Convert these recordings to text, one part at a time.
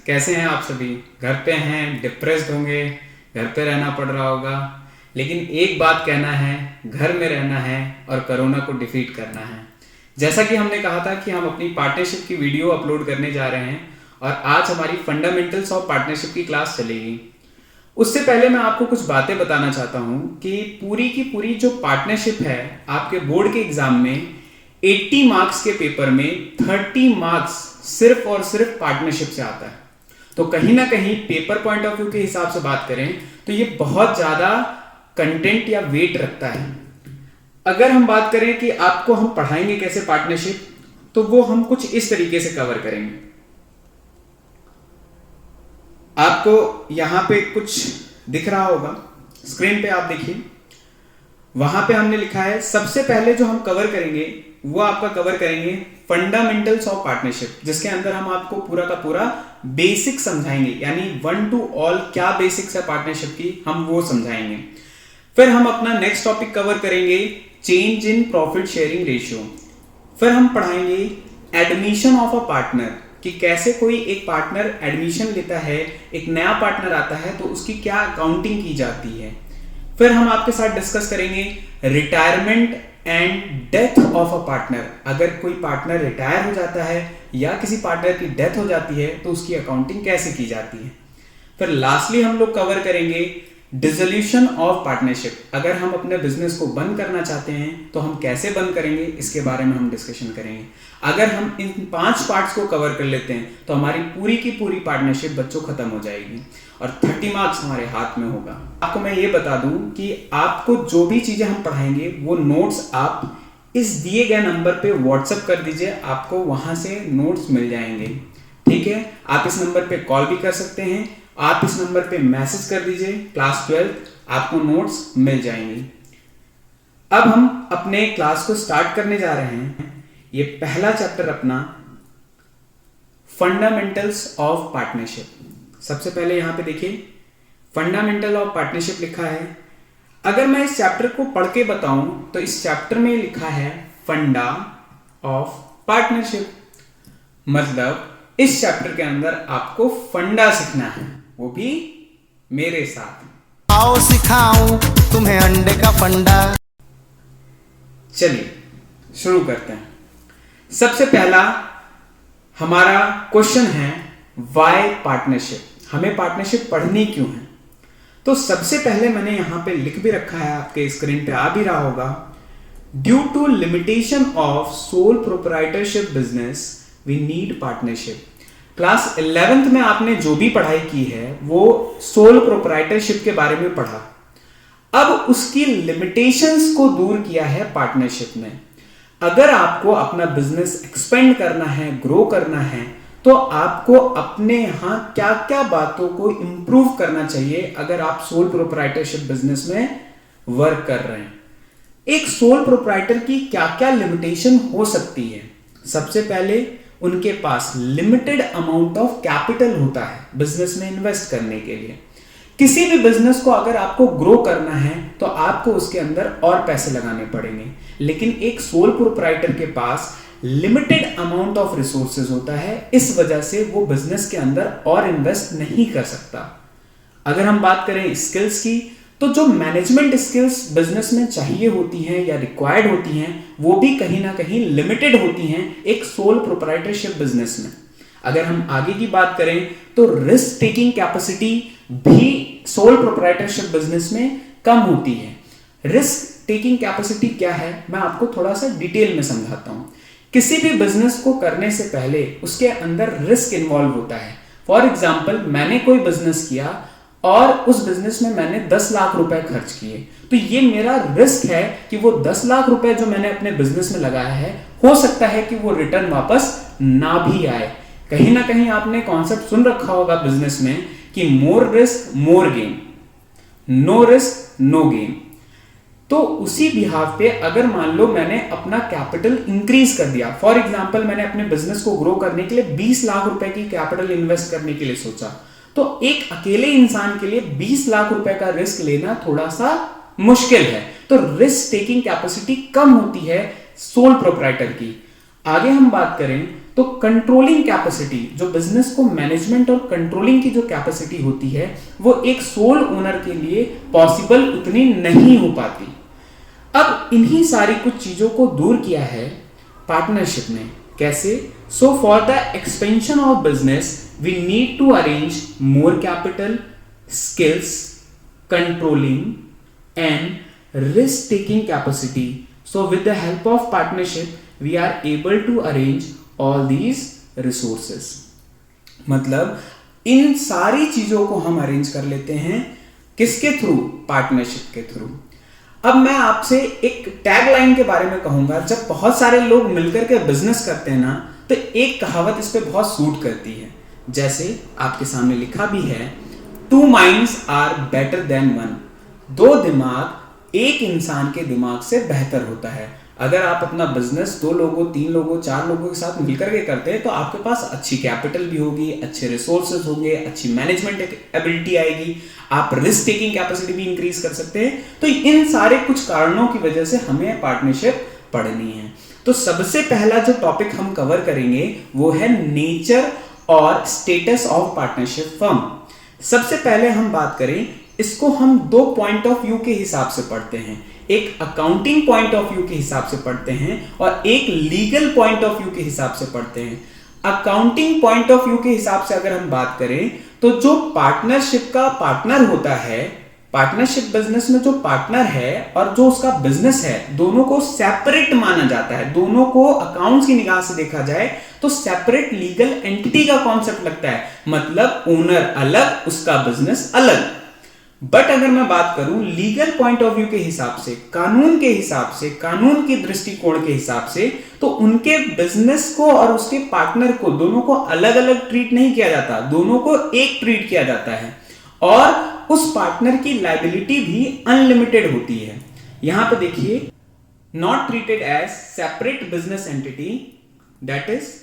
कैसे हैं आप सभी? घर पे हैं, डिप्रेस्ड होंगे, घर पे रहना पड़ रहा होगा। लेकिन एक बात कहना है, घर में रहना है और कोरोना को डिफीट करना है। जैसा कि हमने कहा था कि हम अपनी पार्टनरशिप की वीडियो अपलोड करने जा रहे हैं और आज हमारी फंडामेंटल्स ऑफ पार्टनरशिप की क्लास चलेगी। उससे पहले मैं आपको कुछ बातें बताना चाहता हूं कि पूरी की पूरी जो पार्टनरशिप है, आपके बोर्ड के एग्जाम में 80 मार्क्स के पेपर में 30 मार्क्स सिर्फ और सिर्फ पार्टनरशिप से आता है। तो कहीं ना कहीं पेपर पॉइंट ऑफ व्यू के हिसाब से बात करें तो ये बहुत ज्यादा कंटेंट या वेट रखता है। अगर हम बात करें कि आपको हम पढ़ाएंगे कैसे पार्टनरशिप, तो वो हम कुछ इस तरीके से कवर करेंगे। आपको यहां पे कुछ दिख रहा होगा, स्क्रीन पे आप देखिए, वहां पे हमने लिखा है सबसे पहले जो हम कवर करेंगे वो आपका कवर करेंगे फंडामेंटल्स ऑफ पार्टनरशिप, जिसके अंदर हम आपको पूरा का पूरा बेसिक समझाएंगे, यानी 1 to all क्या बेसिक्स है पार्टनरशिप की, हम वो समझाएंगे। फिर हम अपना नेक्स्ट टॉपिक कवर करेंगे change in profit sharing ratio. फिर हम पढ़ाएंगे एडमिशन ऑफ अ पार्टनर, कि कैसे कोई एक पार्टनर एडमिशन लेता है, एक नया पार्टनर आता है तो उसकी क्या अकाउंटिंग की जाती है। फिर हम आपके साथ डिस्कस करेंगे retirement and death of a partner. अगर कोई पार्टनर रिटायर हो जाता है या किसी पार्टनर की डेथ हो जाती है तो उसकी अकाउंटिंग कैसे की जाती है। फिर लास्टली हम लोग कवर करेंगे डिसोल्यूशन ऑफ पार्टनरशिप। अगर हम अपने बिजनेस को बंद करना चाहते हैं तो हम कैसे बंद करेंगे, इसके बारे में हम डिस्कशन करेंगे। अगर हम इन 5 पार्ट्स को कवर कर लेते हैं तो हमारी पूरी की पूरी पार्टनरशिप बच्चों खत्म हो जाएगी और 30 मार्क्स हमारे हाथ में होगा। आपको मैं ये बता दूं कि आपको जो भी चीजें हम पढ़ाएंगे वो नोट्स आप इस दिए गए नंबर पे व्हाट्सएप कर दीजिए, आपको वहां से नोट्स मिल जाएंगे। ठीक है, आप इस नंबर पे कॉल भी कर सकते हैं, आप इस नंबर पे मैसेज कर दीजिए क्लास 12, आपको नोट्स मिल जाएंगी। अब हम अपने क्लास को स्टार्ट करने जा रहे हैं। ये पहला चैप्टर अपना फंडामेंटल्स ऑफ पार्टनरशिप। सबसे पहले यहां पे देखिए फंडामेंटल ऑफ पार्टनरशिप लिखा है। अगर मैं इस चैप्टर को पढ़ के बताऊं तो इस चैप्टर में लिखा है फंडा ऑफ पार्टनरशिप, मतलब इस चैप्टर के अंदर आपको फंडा सीखना है, वो भी मेरे साथ। आओ सिखाऊं तुम्हें अंडे का फंडा। चलिए शुरू करते हैं। सबसे पहला हमारा क्वेश्चन है व्हाई पार्टनरशिप, हमें पार्टनरशिप पढ़नी क्यों है। तो सबसे पहले मैंने यहां पे लिख भी रखा है, आपके स्क्रीन पे आ भी रहा होगा, due to limitation of sole proprietorship business we need partnership. Class 11th में आपने जो भी पढ़ाई की है वो सोल प्रोप्राइटरशिप के बारे में पढ़ा। अब उसकी लिमिटेशंस को दूर किया है पार्टनरशिप में। अगर आपको अपना बिजनेस एक्सपेंड करना है, ग्रो करना है, तो आपको अपने यहां क्या क्या बातों को इंप्रूव करना चाहिए अगर आप सोल प्रोप्राइटरशिप बिजनेस में वर्क कर रहे हैं। एक सोल प्रोप्राइटर की क्या क्या लिमिटेशन हो सकती है। सबसे पहले उनके पास लिमिटेड अमाउंट ऑफ कैपिटल होता है बिजनेस में इन्वेस्ट करने के लिए। किसी भी बिजनेस को अगर आपको ग्रो करना है तो आपको उसके अंदर और पैसे लगाने पड़ेंगे, लेकिन एक सोल प्रोप्राइटर के पास लिमिटेड अमाउंट ऑफ रिसोर्सेज होता है, इस वजह से वो बिजनेस के अंदर और इन्वेस्ट नहीं कर सकता। अगर हम बात करें स्किल्स की, तो जो मैनेजमेंट स्किल्स बिजनेस में चाहिए होती हैं या रिक्वायर्ड होती हैं, वो भी कहीं ना कहीं लिमिटेड होती हैं एक सोल प्रोप्राइटरशिप बिजनेस में। अगर हम आगे की बात करें तो रिस्क टेकिंग कैपेसिटी भी सोल प्रोप्राइटरशिप बिजनेस में कम होती है। रिस्क टेकिंग कैपेसिटी क्या है, मैं आपको थोड़ा सा डिटेल में समझाता हूं। किसी भी बिजनेस को करने से पहले उसके अंदर रिस्क इन्वॉल्व होता है। फॉर एग्जाम्पल, मैंने कोई बिजनेस किया और उस बिजनेस में मैंने 10 लाख रुपए खर्च किए, तो ये मेरा रिस्क है कि वो 10 लाख रुपए जो मैंने अपने बिजनेस में लगाया है, हो सकता है कि वो रिटर्न वापस ना भी आए। कहीं ना कहीं आपने कॉन्सेप्ट सुन रखा होगा बिजनेस में कि more risk more gain, no risk no gain. तो उसी बिहाव पे अगर मान लो मैंने अपना कैपिटल इंक्रीज कर दिया, फॉर एग्जांपल मैंने अपने बिजनेस को ग्रो करने के लिए 20 लाख रुपए की कैपिटल इन्वेस्ट करने के लिए सोचा, तो एक अकेले इंसान के लिए 20 लाख रुपए का रिस्क लेना थोड़ा सा मुश्किल है। तो रिस्क टेकिंग कैपेसिटी कम होती है सोल प्रोप्राइटर की। आगे हम बात करें तो कंट्रोलिंग कैपेसिटी, जो बिजनेस को मैनेजमेंट और कंट्रोलिंग की जो कैपेसिटी होती है, वो एक सोल ओनर के लिए पॉसिबल उतनी नहीं हो पाती। अब इन्हीं सारी कुछ चीजों को दूर किया है पार्टनरशिप ने। कैसे? So for the expansion of business we need to arrange more capital, skills, controlling and risk taking capacity. So with the help of partnership, we are able to arrange all these resources. मतलब इन सारी चीजों को हम arrange कर लेते हैं किसके through? Partnership के थ्रू. अब मैं आपसे एक टैग लाइन के बारे में कहूंगा. जब बहुत सारे लोग मिलकर के बिजनेस करते हैं ना, तो एक कहावत इस पे बहुत सूट करती है. जैसे आपके सामने लिखा भी है, 2 minds are better than 1. 2 दिमाग एक इंसान के दिमाग से बेहतर होता है. अगर आप अपना बिजनेस 2 लोगों, 3 लोगों, 4 लोगों के साथ मिलकर के करते हैं, तो आपके पास अच्छी कैपिटल भी होगी, अच्छे रिसोर्सेज होंगे, अच्छी मैनेजमेंट एबिलिटी आएगी, आप रिस्क टेकिंग कैपेसिटी भी इंक्रीज कर सकते हैं. तो इन सारे कुछ कारणों की वजह से हमें पार्टनरशिप पढ़नी है. तो सबसे पहला जो टॉपिक हम कवर करेंगे वो है नेचर और स्टेटस ऑफ पार्टनरशिप फर्म. सबसे पहले हम बात करें, इसको हम 2 पॉइंट ऑफ व्यू के हिसाब से पढ़ते हैं. एक अकाउंटिंग पॉइंट ऑफ व्यू के हिसाब से पढ़ते हैं और एक लीगल पॉइंट ऑफ व्यू के हिसाब से पढ़ते हैं. अकाउंटिंग पॉइंट ऑफ व्यू के हिसाब से अगर हम बात करें, तो जो पार्टनरशिप का पार्टनर होता है, पार्टनरशिप बिजनेस में जो पार्टनर है और जो उसका बिजनेस है, दोनों को सेपरेट माना जाता है. दोनों को अकाउंट्स की निगाह से देखा जाए तो सेपरेट लीगल एंटिटी का कॉन्सेप्ट लगता है. मतलब ओनर अलग, उसका बिजनेस अलग. बट अगर मैं बात करूं लीगल पॉइंट ऑफ व्यू के हिसाब से, कानून के हिसाब से, कानून की दृष्टिकोण के हिसाब से, तो उनके बिजनेस को और उसके पार्टनर को, दोनों को अलग अलग ट्रीट नहीं किया जाता, दोनों को एक ट्रीट किया जाता है. और उस पार्टनर की लायबिलिटी भी अनलिमिटेड होती है. यहां पे देखिए, not treated as separate business entity, that is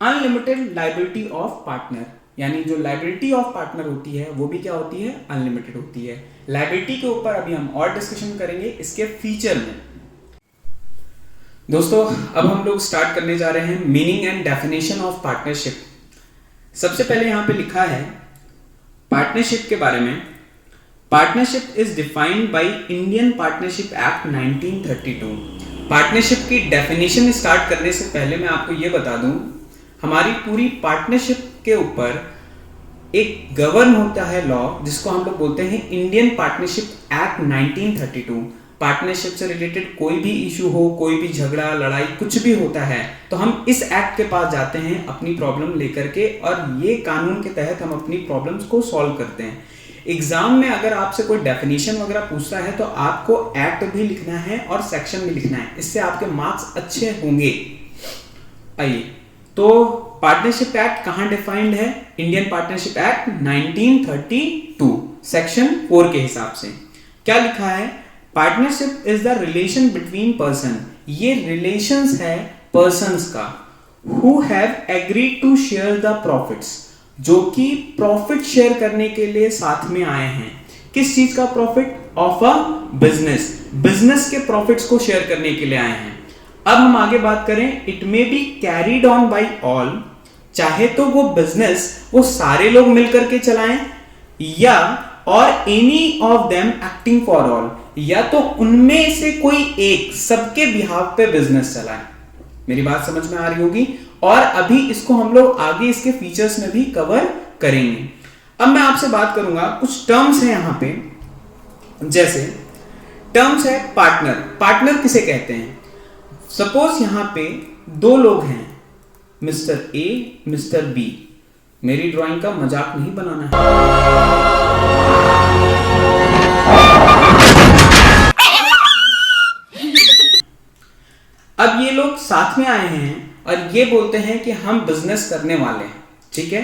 unlimited liability of partner. यानी जो लायबिलिटी ऑफ पार्टनर होती है वो भी क्या होती है? अनलिमिटेड होती है. लायबिलिटी के ऊपर अभी हम और डिस्कशन करेंगे इसके फीचर में. दोस्तों, अब हम लोग स्टार्ट करने जा रहे हैं meaning and definition of partnership. सबसे पहले यहां पे लिखा है पार्टनरशिप के बारे में. Partnership is defined by Indian partnership act 1932. Partnership की डेफिनेशन स्टार्ट करने से पहले मैं आपको यह बता दूं, हमारी पूरी पार्टनरशिप के ऊपर एक गवर्न होता है लॉ, जिसको हम लोग बोलते हैं इंडियन पार्टनरशिप एक्ट 1932. पार्टनरशिप से रिलेटेड कोई भी इशू हो, कोई भी झगड़ा, लड़ाई, कुछ भी होता है, तो हम इस एक्ट के पास जाते हैं अपनी प्रॉब्लम लेकर के, और ये कानून के तहत हम अपनी प्रॉब्लम्स को सॉल्व करते हैं. एग्जाम में अगर आपसे कोई डेफिनेशन वगैरह पूछता है तो आपको एक्ट भी लिखना है और सेक्शन भी लिखना है. इससे आपके मार्क्स अच्छे होंगे. आइए, तो पार्टनरशिप एक्ट कहां डिफाइंड है? इंडियन पार्टनरशिप एक्ट 1932 सेक्शन 4 के हिसाब से क्या लिखा है? Partnership is the relation between person. ये रिलेशंस है पर्संस का, who have agreed to share the profits, जो कि प्रॉफिट शेयर करने के लिए साथ में आए हैं. किस चीज का profit? Of a business. Business के प्रॉफिट्स को शेयर करने के लिए आए हैं. अब हम आगे बात करें, it may be carried on by all. चाहे तो वो बिजनेस वो सारे लोग मिलकर के चलाएं, या और any of them acting for all, या तो उनमें से कोई एक सबके बिहाफ पे बिजनेस चलाए. मेरी बात समझ में आ रही होगी. और अभी इसको हम लोग आगे इसके फीचर्स में भी कवर करेंगे. अब मैं आपसे बात करूंगा, कुछ टर्म्स हैं यहां पे. जैसे टर्म्स है पार्टनर. पार्टनर किसे कहते हैं? सपोज यहां पे 2 लोग हैं, मिस्टर ए, मिस्टर बी. मेरी ड्राइंग का मजाक नहीं बनाना है. अब ये लोग साथ में आए हैं और ये बोलते हैं कि हम बिजनेस करने वाले हैं. ठीक है,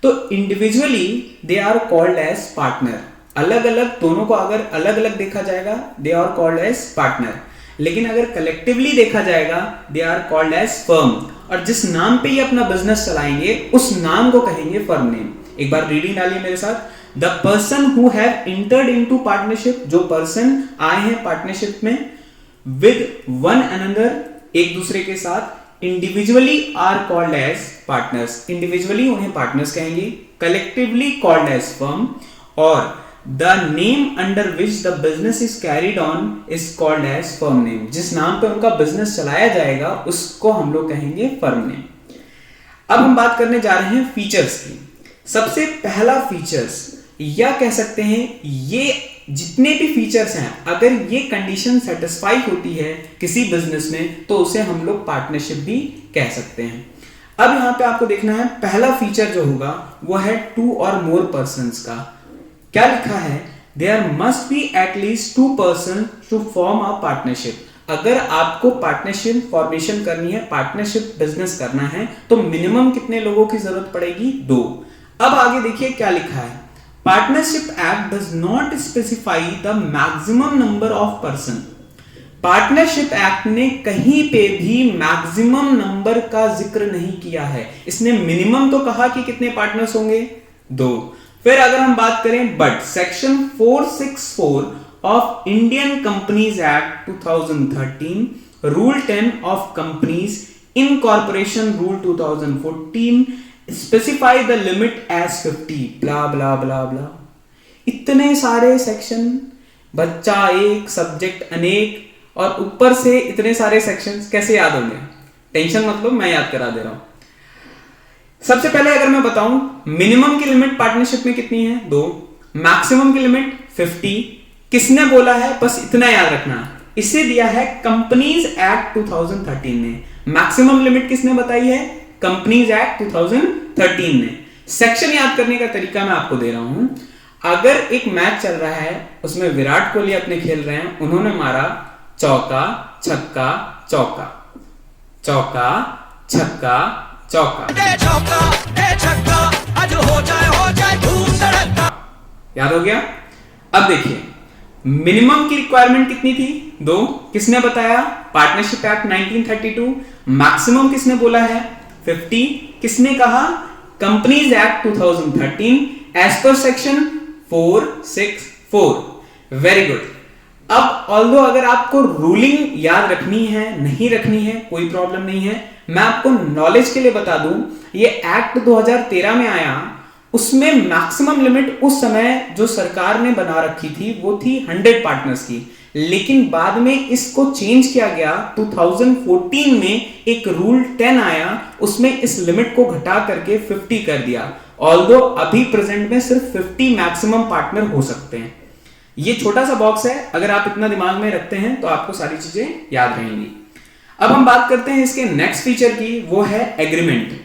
तो individually they are called as partner. अलग अलग, दोनों को अगर अलग अलग देखा जाएगा, they are called as partner. लेकिन अगर कलेक्टिवली देखा जाएगा, they are called as firm. और जिस नाम पे ये अपना बिजनेस चलाएंगे उस नाम को कहेंगे फर्म नेम. एक बार रीडिंग डालिए मेरे साथ. The person who have entered into partnership, जो पर्सन आए हैं पार्टनरशिप में, विद वन अनदर, एक दूसरे के साथ, individually are called as partners, individually उन्हें पार्टनर्स कहेंगे, कलेक्टिवली कॉल्ड एज फर्म, और the name under which the business is carried on is called as firm name, जिस नाम पे उनका बिजनेस चलाया जाएगा उसको हम लोग कहेंगे फर्म नेम। अब हम बात करने जा रहे हैं फीचर्स की। सबसे पहला फीचर्स, या कह सकते हैं ये जितने भी फीचर्स हैं, अगर ये कंडीशन सेटिस्फाई होती है किसी बिजनेस में तो उसे हम लोग पार्टनरशिप भी कह सकते हैं। अब यहां पे आपको देखना है, पहला फीचर जो होगा वो है 2 और मोर पर्सन्स का। क्या लिखा है? There must be at least 2 person to form a partnership. अगर आपको पार्टनरशिप फॉर्मेशन करनी है, पार्टनरशिप बिजनेस करना है, तो मिनिमम कितने लोगों की जरूरत पड़ेगी? 2। अब आगे देखिए क्या लिखा है, partnership act does not specify the maximum number of person. Partnership act ने कहीं पे भी मैक्सिमम नंबर का जिक्र नहीं किया है, इसने मिनिमम तो कहा कि कितने पार्टनर्स होंगे? 2। फिर अगर हम बात करें, but section 464 of Indian companies act 2013, rule 10 of companies incorporation rule 2014 specify the limit as 50 blah blah blah blah. इतने सारे सेक्शन, बच्चा एक सब्जेक्ट अनेक, और ऊपर से इतने सारे सेक्शंस कैसे याद होंगे? टेंशन मत लो, मैं याद करा दे रहा हूं। सबसे पहले अगर मैं बताऊं, मिनिमम की लिमिट पार्टनरशिप में कितनी है? 2। मैक्सिमम की लिमिट 50। किसने बोला है? बस इतना याद रखना, इसे दिया है कंपनीज एक्ट 2013 ने। मैक्सिमम लिमिट किसने बताई है? कंपनीज एक्ट 2013 ने। सेक्शन याद करने का तरीका मैं आपको दे रहा हूं। अगर एक मैच चल रहा है, उसमें विराट कोहली अपने खेल रहे हैं, उन्होंने मारा चौका छक्का चौका, चौका छक्का चौका, याद हो गया? अब देखिए, मिनिमम की रिक्वायरमेंट कितनी थी? 2। किसने बताया? Partnership act 1932। मैक्सिमम किसने बोला है? 50। किसने कहा? Companies act 2013 as per section 464। Very good. अब ऑल्दो अगर आपको रूलिंग याद रखनी है, नहीं रखनी है, कोई प्रॉब्लम नहीं है, मैं आपको नॉलेज के लिए बता दूं, ये एक्ट 2013 में आया, उसमें मैक्सिमम लिमिट उस समय जो सरकार ने बना रखी थी वो थी 100 पार्टनर्स की, लेकिन बाद में इसको चेंज किया गया। 2014 में एक रूल 10 आया, उसमें इस लिमिट को घटा करके 50 कर दिया। ऑल्दो अभी प्रेजेंट में सिर्फ 50 मैक्सिमम पार्टनर हो सकते हैं। ये छोटा सा बॉक्स है, अगर आप इतना दिमाग में रखते हैं तो आपको सारी चीजें याद रहेंगी। अब हम बात करते हैं इसके नेक्स्ट फीचर की, वो है एग्रीमेंट।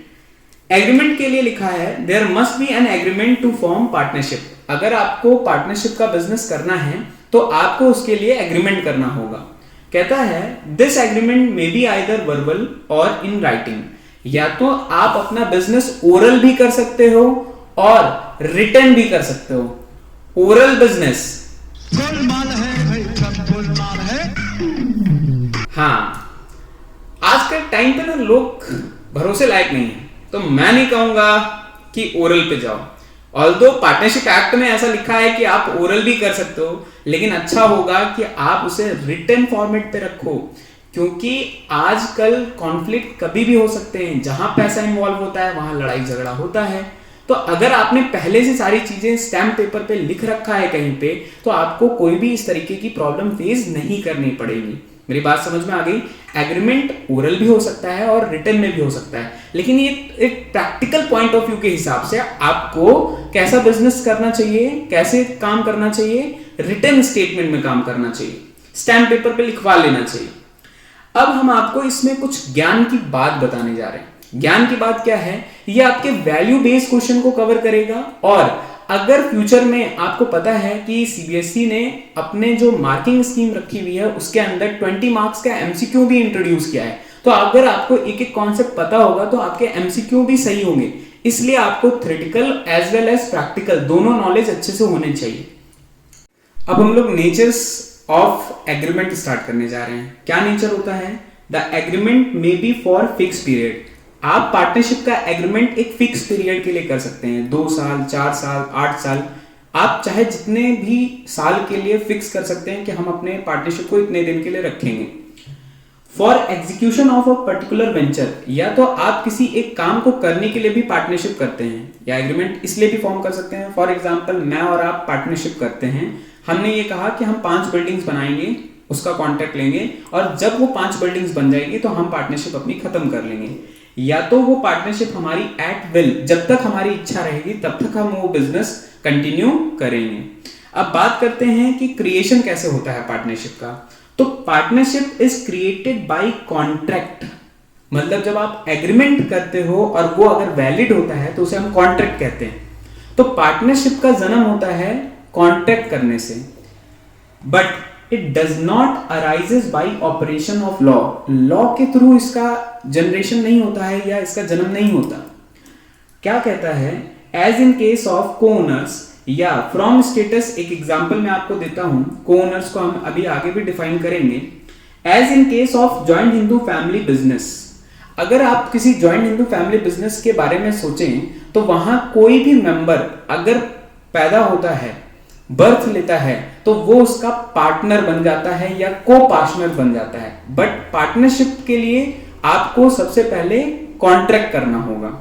एग्रीमेंट के लिए लिखा है, there must be an agreement to form partnership. अगर आपको पार्टनरशिप का बिजनेस करना है तो आपको उसके लिए एग्रीमेंट करना होगा। कहता है, this agreement may be either verbal और इन राइटिंग। या तो आप अपना बिजनेस ओरल भी कर सकते हो और रिटन भी कर सकते हो। ओरल बिजनेस गोलमाल है भाई, सब गोलमाल है। हाँ, आज के टाइम पे ना लोग भरोसे लायक नहीं है, तो मैं नहीं कहूंगा कि ओरल पे जाओ। ऑल्दो पार्टनरशिप एक्ट में ऐसा लिखा है कि आप ओरल भी कर सकते हो, लेकिन अच्छा होगा कि आप उसे रिटन फॉर्मेट पे रखो, क्योंकि आजकल कॉन्फ्लिक्ट कभी भी हो सकते हैं। जहां पैसा इन्वॉल्व होता है वहां लड़ाई झगड़ा होता है। तो अगर आपने पहले से सारी चीजें स्टैम्प पेपर पे लिख रखा है कहीं पे, तो आपको कोई भी इस तरीके की प्रॉब्लम फेस नहीं करनी पड़ेगी। मेरी बात समझ में आ गई? एग्रीमेंट ओरल भी हो सकता है और रिटन में भी हो सकता है, लेकिन ये एक प्रैक्टिकल पॉइंट ऑफ व्यू के हिसाब से आपको कैसा बिजनेस करना चाहिए, कैसे काम करना चाहिए, रिटन स्टेटमेंट में काम करना चाहिए, स्टैम्प पेपर पे लिखवा लेना चाहिए। अब हम आपको इसमें कुछ ज्ञान की बात बताने जा रहे हैं। ज्ञान की बात क्या है? ये आपके वैल्यू बेस्ड क्वेश्चन को कवर करेगा, और अगर फ्यूचर में आपको पता है कि सीबीएसई ने अपने जो मार्किंग स्कीम रखी हुई है उसके अंदर 20 मार्क्स का एमसीक्यू भी इंट्रोड्यूस किया है, तो अगर आपको एक एक कॉन्सेप्ट पता होगा तो आपके एमसीक्यू भी सही होंगे। इसलिए आपको theoretical as well as practical दोनों नॉलेज अच्छे से होने चाहिए। अब हम लोग नेचर्स ऑफ एग्रीमेंट स्टार्ट करने जा रहे हैं। क्या नेचर होता है? The agreement may be for fix period. आप पार्टनरशिप का एग्रीमेंट एक फिक्स पीरियड के लिए कर सकते हैं, 2 साल, 4 साल, 8 साल। आप चाहे जितने भी साल के लिए फिक्स कर सकते हैं कि हम अपने पार्टनरशिप को इतने दिन के लिए रखेंगे। For execution of a particular venture, या तो आप किसी एक काम को करने के लिए भी पार्टनरशिप करते हैं या एग्रीमेंट इसलिए भी फॉर्म कर सकते हैं। फॉर एग्जांपल मैं और आप पार्टनरशिप करते हैं, हमने ये कहा कि हम 5 बिल्डिंग्स बनाएंगे, उसका कॉन्ट्रैक्ट लेंगे और जब वो 5 बिल्डिंग्स बन जाएगी तो हम पार्टनरशिप अपनी खत्म कर लेंगे। या तो वो पार्टनरशिप हमारी एट विल, जब तक हमारी इच्छा रहेगी तब तक हम वो बिजनेस कंटिन्यू करेंगे। अब बात करते हैं कि क्रिएशन कैसे होता है पार्टनरशिप का। तो partnership is created by contract, मतलब जब आप एग्रीमेंट करते हो और वो अगर वैलिड होता है तो उसे हम कॉन्ट्रैक्ट कहते हैं। तो पार्टनरशिप का जन्म होता है कॉन्ट्रैक्ट करने से, but it does not arises bye operation of law. Law के थ्रू इसका जनरेशन नहीं होता है या इसका जन्म नहीं होता। क्या कहता है, एज इन केस ऑफ को-ओनर्स या फ्रॉम स्टेटस, एक एग्जांपल मैं आपको देता हूं, को-ओनर्स को हम अभी आगे भी डिफाइन करेंगे। As in case of joint Hindu family business, अगर आप किसी जॉइंट हिंदू फैमिली बिजनेस के बारे में सोचें तो वहां कोई भी मेंबर अगर पैदा होता है, बर्थ लेता है, तो वो उसका पार्टनर बन जाता है या को पार्टनर बन जाता है। बट पार्टनरशिप के लिए आपको सबसे पहले कॉन्ट्रैक्ट करना होगा।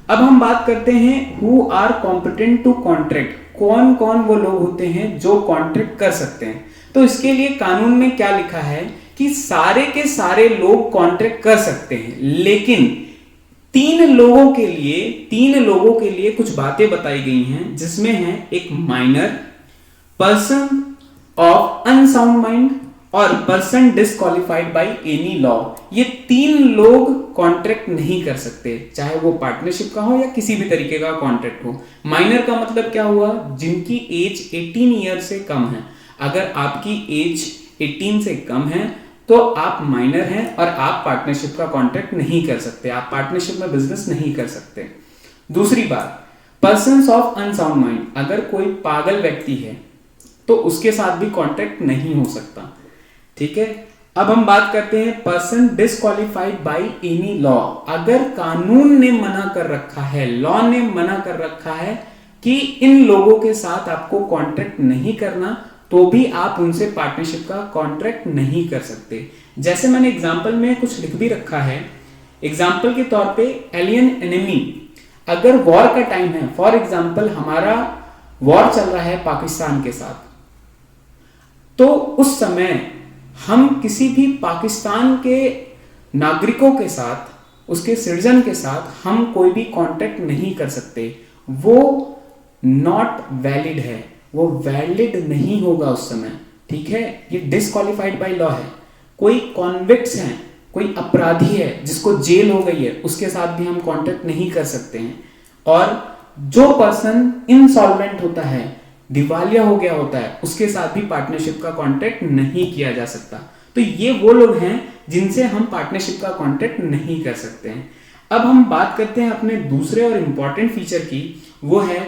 अब हम बात करते हैं who are competent to contract, कौन कौन वो लोग होते हैं जो कॉन्ट्रैक्ट कर सकते हैं। तो इसके लिए कानून में क्या लिखा है कि सारे के सारे लोग कॉन्ट्रैक्ट कर सकते हैं, लेकिन 3 लोगों के लिए कुछ बातें बताई गई हैं, जिसमें है एक minor, person of unsound mind और person disqualified by any law. ये 3 लोग कॉन्ट्रैक्ट नहीं कर सकते, चाहे वो पार्टनरशिप का हो या किसी भी तरीके का कॉन्ट्रैक्ट हो। माइनर का मतलब क्या हुआ, जिनकी एज 18 ईयर से कम है। अगर आपकी एज 18 से कम है तो आप माइनर हैं और आप पार्टनरशिप का कॉन्ट्रैक्ट नहीं कर सकते, आप पार्टनरशिप में बिजनेस नहीं कर सकते। दूसरी बात, पर्सन्स ऑफ अनसाउंड माइंड, अगर कोई पागल व्यक्ति है तो उसके साथ भी कॉन्ट्रैक्ट नहीं हो सकता। ठीक है, अब हम बात करते हैं person disqualified by any law. अगर कानून ने मना कर रखा है, लॉ ने मना कर रखा है कि इन लोगों के साथ आपको कॉन्ट्रैक्ट नहीं करना, तो भी आप उनसे पार्टनरशिप का कॉन्ट्रैक्ट नहीं कर सकते। जैसे मैंने एग्जांपल में कुछ लिख भी रखा है, एग्जांपल के तौर पे एलियन एनिमी, अगर वॉर का टाइम है, फॉर एग्जांपल हमारा वॉर चल रहा है पाकिस्तान के साथ, तो उस समय हम किसी भी पाकिस्तान के नागरिकों के साथ, उसके सिटीजन के साथ हम कोई भी कॉन्ट्रैक्ट नहीं कर सकते। वो नॉट वैलिड है, वो वैलिड नहीं होगा उस समय। ठीक है, ये डिस्क्वालिफाइड बाय लॉ है। कोई कॉन्विक्ट्स हैं, कोई अपराधी है जिसको जेल हो गई है, उसके साथ भी हम कॉन्ट्रैक्ट नहीं कर सकते हैं। और जो पर्सन इनसॉल्वेंट होता है, दिवालिया हो गया होता है, उसके साथ भी पार्टनरशिप का कॉन्ट्रैक्ट नहीं किया जा सकता। तो ये वो लोग हैं जिनसे हम पार्टनरशिप का कॉन्ट्रैक्ट नहीं कर सकते हैं। अब हम बात करते हैं अपने दूसरे और इंपॉर्टेंट फीचर की, वो है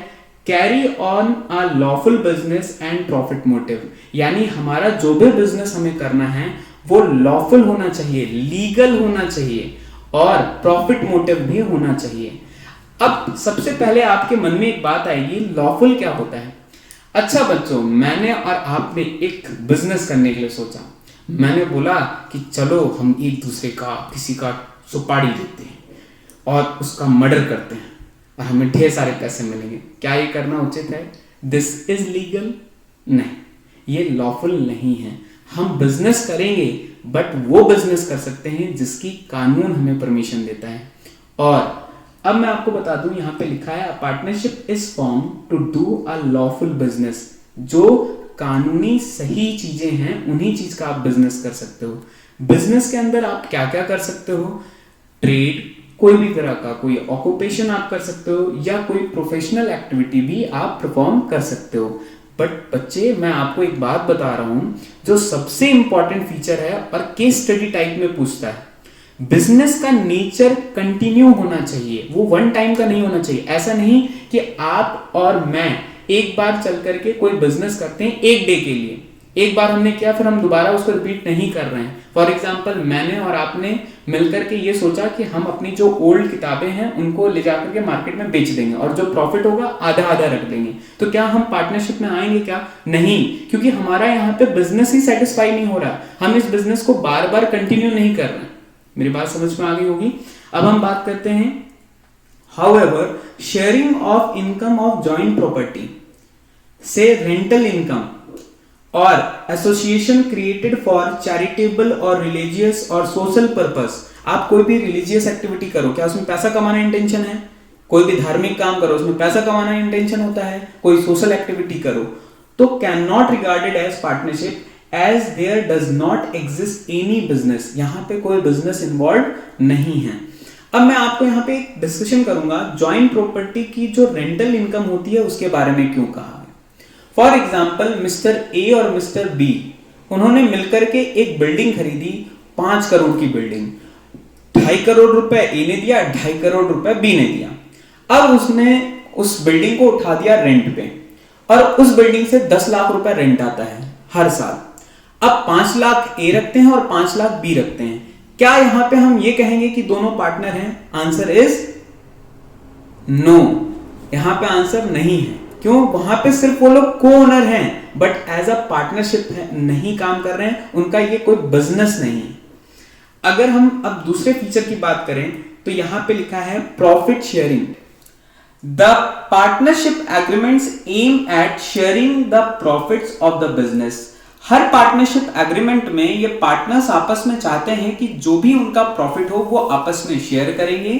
carry on a lawful business and profit motive. यानी हमारा जो भी बिजनेस हमें करना है वो लॉफुल होना चाहिए, लीगल होना चाहिए और प्रॉफिट मोटिव भी होना चाहिए। अब सबसे पहले आपके मन में एक बात आएगी, लॉफुल क्या होता है। अच्छा बच्चों, मैंने और आपने एक बिजनेस करने के लिए सोचा, मैंने बोला कि चलो हम एक दूसरे का, किसी का सुपारी देते हैं और उसका मर्डर करते हैं और हमें ढेर सारे पैसे मिलेंगे। क्या ये करना उचित है? This is legal? नहीं, ये लॉफुल नहीं है। हम बिजनेस करेंगे बट वो बिजनेस कर सकते हैं जिसकी कानून हमें परमिशन देता है। और अब मैं आपको बता दूं, यहां पे लिखा है partnership is form to do a lawful business. जो कानूनी सही चीजें हैं उन्हीं चीज का आप बिजनेस कर सकते हो। बिजनेस के अंदर आप क्या क्या कर सकते हो? ट्रेड, कोई भी तरह का कोई ऑक्यूपेशन आप कर सकते हो या कोई प्रोफेशनल एक्टिविटी भी आप परफॉर्म कर सकते हो। बट बच्चे, मैं आपको एक बात बता रहा हूं जो सबसे इंपॉर्टेंट फीचर है और केस स्टडी टाइप में पूछता है। बिजनेस का नेचर कंटिन्यू होना चाहिए, वो वन टाइम का नहीं होना चाहिए। ऐसा नहीं कि आप और मैं एक बार चल करके कोई बिजनेस करते हैं एक डे के लिए, एक बार हमने किया, फिर हम दोबारा उसको रिपीट नहीं कर रहे हैं। फॉर एग्जाम्पल, मैंने और आपने मिलकर के ये सोचा कि हम अपनी जो ओल्ड किताबें हैं उनको ले जाकर के मार्केट में बेच देंगे और जो प्रॉफिट होगा आधा आधा रख देंगे। तो क्या हम पार्टनरशिप में आएंगे? क्या नहीं, क्योंकि हमारा यहाँ पे बिजनेस ही सेटिस्फाई नहीं हो रहा, हम इस बिजनेस को बार बार कंटिन्यू नहीं कर रहे। मेरी बात समझ में आ गई होगी। अब हम बात करते हैं however sharing of income of joint property, say rental income or association created for charitable or religious or social purpose। आप कोई भी रिलीजियस एक्टिविटी करो, क्या उसमें पैसा कमाना इंटेंशन है? कोई भी धार्मिक काम करो, उसमें पैसा कमाना इंटेंशन होता है। कोई सोशल एक्टिविटी करो तो can not regarded as partnership as there does not exist any business. यहां पे कोई बिजनेस इन्वॉल्व नहीं है। अब मैं आपको यहाँ पे एक डिस्कशन करूंगा जॉइंट प्रॉपर्टी की जो रेंटल इनकम होती है उसके बारे में क्यों कहा है। फॉर एग्जाम्पल, मिस्टर ए और मिस्टर बी, उन्होंने मिलकर के एक बिल्डिंग खरीदी, 5 करोड़ की बिल्डिंग। 2.5 करोड़ रुपए ए ने दिया, 2.5 करोड़ रुपए बी ने दिया। अब उसने उस बिल्डिंग को उठा दिया रेंट पे और उस बिल्डिंग से 10 लाख रुपए रेंट आता है हर साल। अब 5 लाख ए रखते हैं और 5 लाख बी रखते हैं। क्या यहां पे हम ये कहेंगे कि दोनों पार्टनर हैं? Answer is no. यहां पे आंसर नहीं है। क्यों? वहां पे सिर्फ वो लोग को ओनर हैं, बट एज अ पार्टनरशिप नहीं काम कर रहे हैं, उनका ये कोई बिजनेस नहीं है। अगर हम अब दूसरे फीचर की बात करें तो यहां पे लिखा है profit sharing. The partnership agreements aim at sharing the profits of the business. हर पार्टनरशिप एग्रीमेंट में ये पार्टनर्स आपस में चाहते हैं कि जो भी उनका प्रॉफिट हो वो आपस में शेयर करेंगे।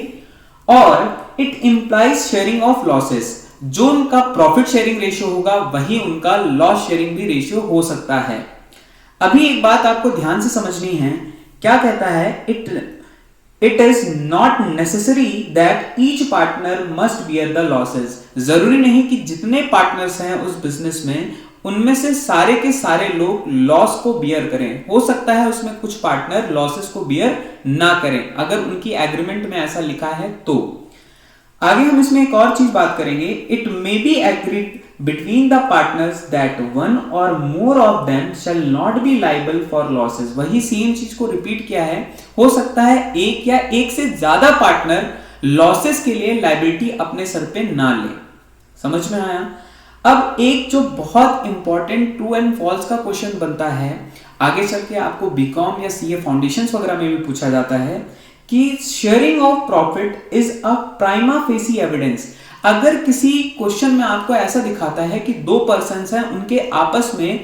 और it implies sharing of losses. जो उनका प्रॉफिट शेयरिंग रेशियो होगा वही उनका लॉस शेयरिंग भी रेशियो हो सकता है। अभी एक बात आपको ध्यान से समझनी है, क्या कहता है? It is not necessary that each partner must bear the losses. जरूरी नहीं कि जितने पार्टनर्स हैं उस बिजनेस में उनमें से सारे के सारे लोग लॉस को बियर करें। हो सकता है उसमें कुछ पार्टनर लॉसेस को बियर ना करें, अगर उनकी एग्रीमेंट में ऐसा लिखा है तो। आगे हम इसमें एक और चीज बात करेंगे। It may be agreed between the partners that one or more of them shall not be liable for losses. वही सेम चीज को रिपीट किया है। हो सकता है एक या एक से ज्यादा पार्टनर लॉसेस के लिए लाइबिलिटी अपने सर पे ना ले। समझ में आया? अब एक जो बहुत इंपॉर्टेंट ट्रू एंड फॉल्स का क्वेश्चन बनता है, आगे चल के आपको बीकॉम या सीए फाउंडेशंस वगैरह में भी पूछा जाता है कि sharing of profit is a prima facie evidence. अगर किसी क्वेश्चन में आपको ऐसा दिखाता है कि 2 पर्सन्स हैं, उनके आपस में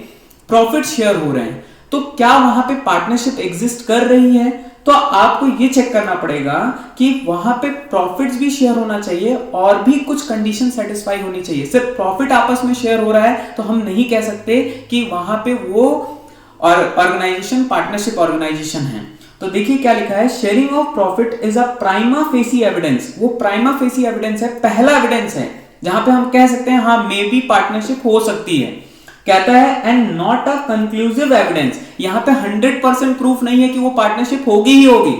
प्रॉफिट शेयर हो रहे हैं, तो क्या वहां पे पार्टनरशिप एग्जिस्ट कर रही है? तो आपको ये चेक करना पड़ेगा कि वहां पे प्रॉफिट्स भी शेयर होना चाहिए और भी कुछ कंडीशन सेटिस्फाई होनी चाहिए। सिर्फ प्रॉफिट आपस में शेयर हो रहा है तो हम नहीं कह सकते कि वहां पे वो ऑर्गेनाइजेशन पार्टनरशिप ऑर्गेनाइजेशन है। तो देखिए क्या लिखा है, sharing of profit is a prima facie evidence. वो प्राइमा फेसी एविडेंस है, पहला एविडेंस है जहां पे हम कह सकते हैं हाँ मे बी पार्टनरशिप हो सकती है। कहता है and not a conclusive evidence. यहां पे 100% प्रूफ नहीं है कि वो पार्टनरशिप होगी ही होगी।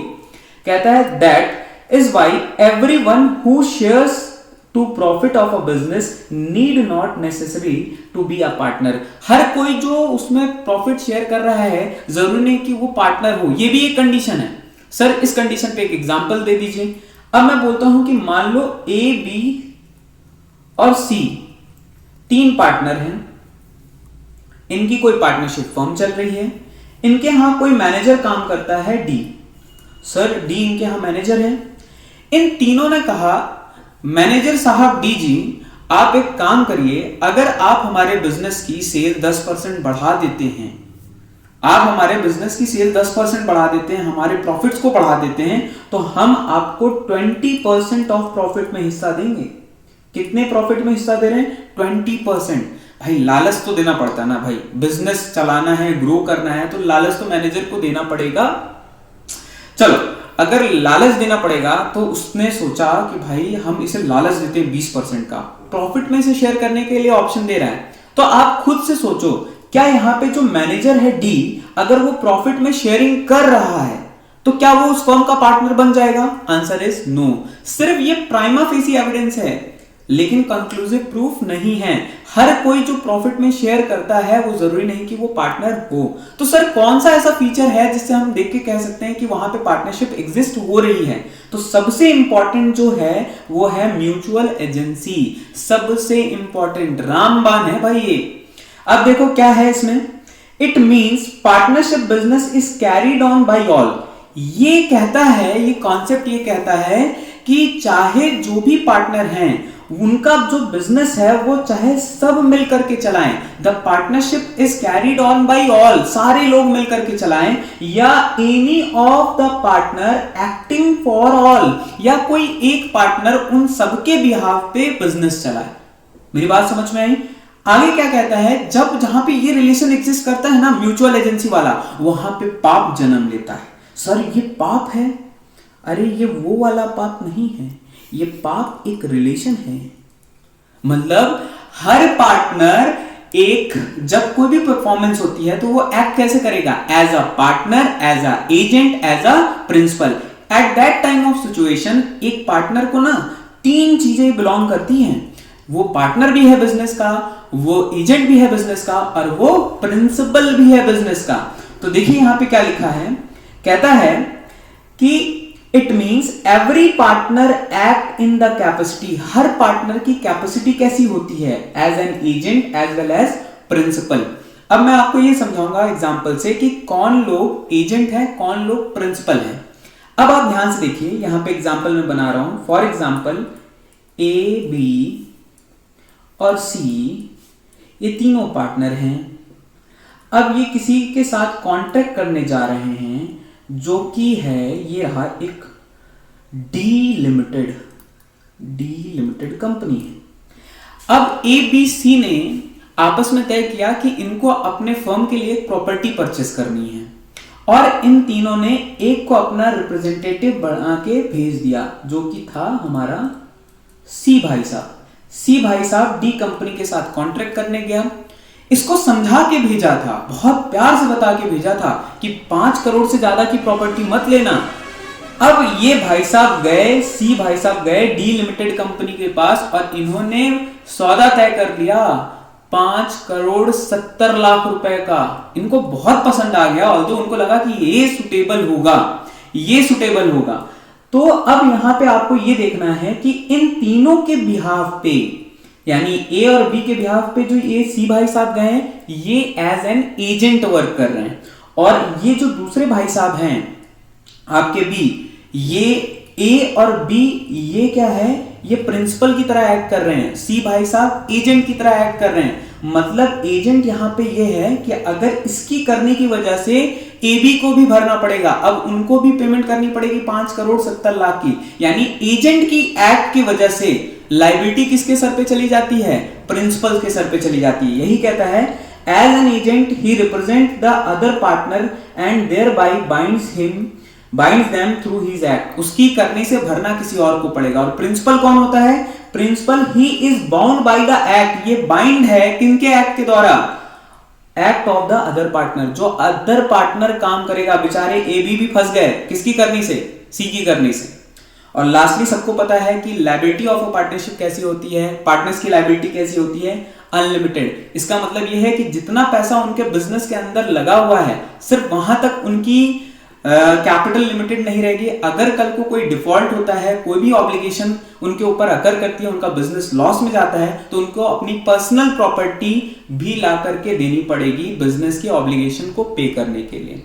कहता है that is why everyone who shares to profit of a business need not necessary to be a partner. हर कोई जो उसमें प्रॉफिट शेयर कर रहा है जरूरी नहीं कि वो पार्टनर हो, ये भी एक कंडीशन है। सर इस कंडीशन पे एक एग्जांपल दे दीजिए। अब मैं बोलता हूं कि मान लो ए, बी और सी 3 पार्टनर हैं, इनकी कोई पार्टनरशिप फर्म चल रही है, इनके यहां कोई मैनेजर काम करता है डी। सर डी इनके यहां मैनेजर है। इन तीनों ने कहा मैनेजर साहब डी जी आप एक काम करिए, अगर आप हमारे बिजनेस की सेल 10% बढ़ा देते हैं, आप हमारे बिजनेस की सेल 10% बढ़ा देते हैं, हमारे प्रॉफिट्स को बढ़ा देते हैं, तो हम आपको 20% ऑफ प्रॉफिट में हिस्सा देंगे। कितने प्रॉफिट में हिस्सा दे रहे हैं? 20%। भाई लालच तो देना पड़ता है ना भाई, बिजनेस चलाना है, ग्रो करना है, तो लालच तो मैनेजर को देना पड़ेगा। चलो अगर लालच देना पड़ेगा तो उसने सोचा कि भाई हम इसे लालच देते हैं 20% का, प्रॉफिट में से शेयर करने के लिए ऑप्शन दे रहा है। तो आप खुद से सोचो, क्या यहां पे जो मैनेजर है डी, अगर वो प्रॉफिट में शेयरिंग कर रहा है तो क्या वो उस फर्म का पार्टनर बन जाएगा? Answer is no. सिर्फ ये प्राइमा फेसी एविडेंस है, लेकिन कंक्लूसिव प्रूफ नहीं है। हर कोई जो प्रॉफिट में शेयर करता है वो जरूरी नहीं कि वो पार्टनर हो। तो सर कौन सा ऐसा फीचर है जिससे हम देख के कह सकते हैं कि वहां पे पार्टनरशिप एग्जिस्ट हो रही है? तो सबसे इंपॉर्टेंट जो है वो है म्यूचुअल एजेंसी। सबसे इंपॉर्टेंट रामबाण है भाई ये। अब देखो क्या है इसमें, it means partnership business is carried on by all. ये कहता है, ये कॉन्सेप्ट ये कहता है कि चाहे जो भी पार्टनर हैं उनका जो बिजनेस है वो चाहे सब मिलकर के चलाएं, the partnership is carried on by all, सारे लोग मिलकर के चलाएं, या any of the partner acting for all, या कोई एक पार्टनर उन सबके बिहाफ पे बिजनेस चलाए। मेरी बात समझ में आई? आगे क्या कहता है, जब जहां पे ये रिलेशन एग्जिस्ट करता है ना म्यूचुअल एजेंसी वाला, वहां पे पाप जन्म लेता है। सर ये पाप है? अरे ये वो वाला पाप नहीं है, ये पाप एक रिलेशन है। मतलब हर पार्टनर एक, जब कोई भी परफॉर्मेंस होती है तो वो एक्ट कैसे करेगा, as a partner, as a agent, as a principal. At that time of situation एक पार्टनर को ना 3 चीजें बिलोंग करती हैं। वो पार्टनर भी है बिजनेस का, वो एजेंट भी है बिजनेस का, और वो प्रिंसिपल भी है बिजनेस का। तो देखिए यहां पे क्या लिखा है, कहता है कि it means every partner act in the capacity. हर पार्टनर की कैपेसिटी कैसी होती है, as an agent as well as principal. अब मैं आपको ये समझाऊंगा एग्जांपल से कि कौन लोग एजेंट है, कौन लोग प्रिंसिपल है। अब आप ध्यान से देखिए, यहां पे एग्जांपल मैं बना रहा हूं। फॉर एग्जांपल ए, बी और सी, ये तीनों पार्टनर हैं। अब ये किसी के साथ कॉन्ट्रैक्ट करने जा रहे हैं जो कि है, ये रहा एक डी लिमिटेड कंपनी है। अब ए, बी, सी ने आपस में तय किया कि इनको अपने फर्म के लिए प्रॉपर्टी परचेस करनी है, और इन तीनों ने एक को अपना रिप्रेजेंटेटिव बना के भेज दिया जो कि था हमारा सी भाई साहब। सी भाई साहब डी कंपनी के साथ कॉन्ट्रैक्ट करने गया, इसको समझा के भेजा था, बहुत प्यार से बता के भेजा था कि 5 करोड़ से ज्यादा की प्रॉपर्टी मत लेना। अब ये भाई साहब गए, सी भाई साहब गए डी लिमिटेड कंपनी के पास, और इन्होंने सौदा तय कर लिया 5 करोड़ 70 लाख रुपए का। इनको बहुत पसंद आ गया, और उनको लगा कि ये सुटेबल होगा। तो अब यहां पे आपको ये देखना है कि इन तीनों के बिहाफ पे, यानी ए और बी के बिहाफ पे जो ये सी भाई साहब गए हैं, ये एज एन एजेंट वर्क कर रहे हैं, और ये जो दूसरे भाई साहब हैं आपके बी, ये ए और बी, ये क्या है, ये प्रिंसिपल की तरह एक्ट कर रहे हैं, सी भाई साहब एजेंट की तरह एक्ट कर रहे हैं। मतलब एजेंट यहां पे ये है कि अगर इसकी करने की वजह से ए बी को भी भरना पड़ेगा, अब उनको भी पेमेंट करनी पड़ेगी 5 करोड़ 70 लाख की, यानी एजेंट की एक्ट की वजह से लायबिलिटी किसके सर पे चली जाती है, प्रिंसिपल के सर पे चली जाती है। यही कहता है, एज एन एजेंट ही represent the other partner and thereby binds them through his act. उसकी करने से भरना किसी और को पड़ेगा। और प्रिंसिपल कौन होता है, प्रिंसिपल ही is bound by the act. ये बाइंड है किनके एक्ट के द्वारा, act of the other partner. जो अदर पार्टनर काम करेगा, बेचारे ए बी भी फंस गए, किसकी करनी से, सी की करनी से। और लास्टली सबको पता है कि लायबिलिटी ऑफ अ पार्टनरशिप कैसी होती है, पार्टनर्स की लायबिलिटी कैसी होती है, अनलिमिटेड। इसका मतलब यह है कि जितना पैसा उनके बिजनेस के अंदर लगा हुआ है, सिर्फ वहां तक उनकी कैपिटल लिमिटेड नहीं रहेगी। अगर कल को कोई डिफॉल्ट होता है, कोई भी ऑब्लिगेशन उनके ऊपर अकर करती है, उनका बिजनेस लॉस में जाता है, तो उनको अपनी पर्सनल प्रॉपर्टी भी ला करके देनी पड़ेगी बिजनेस की ऑब्लिगेशन को पे करने के लिए।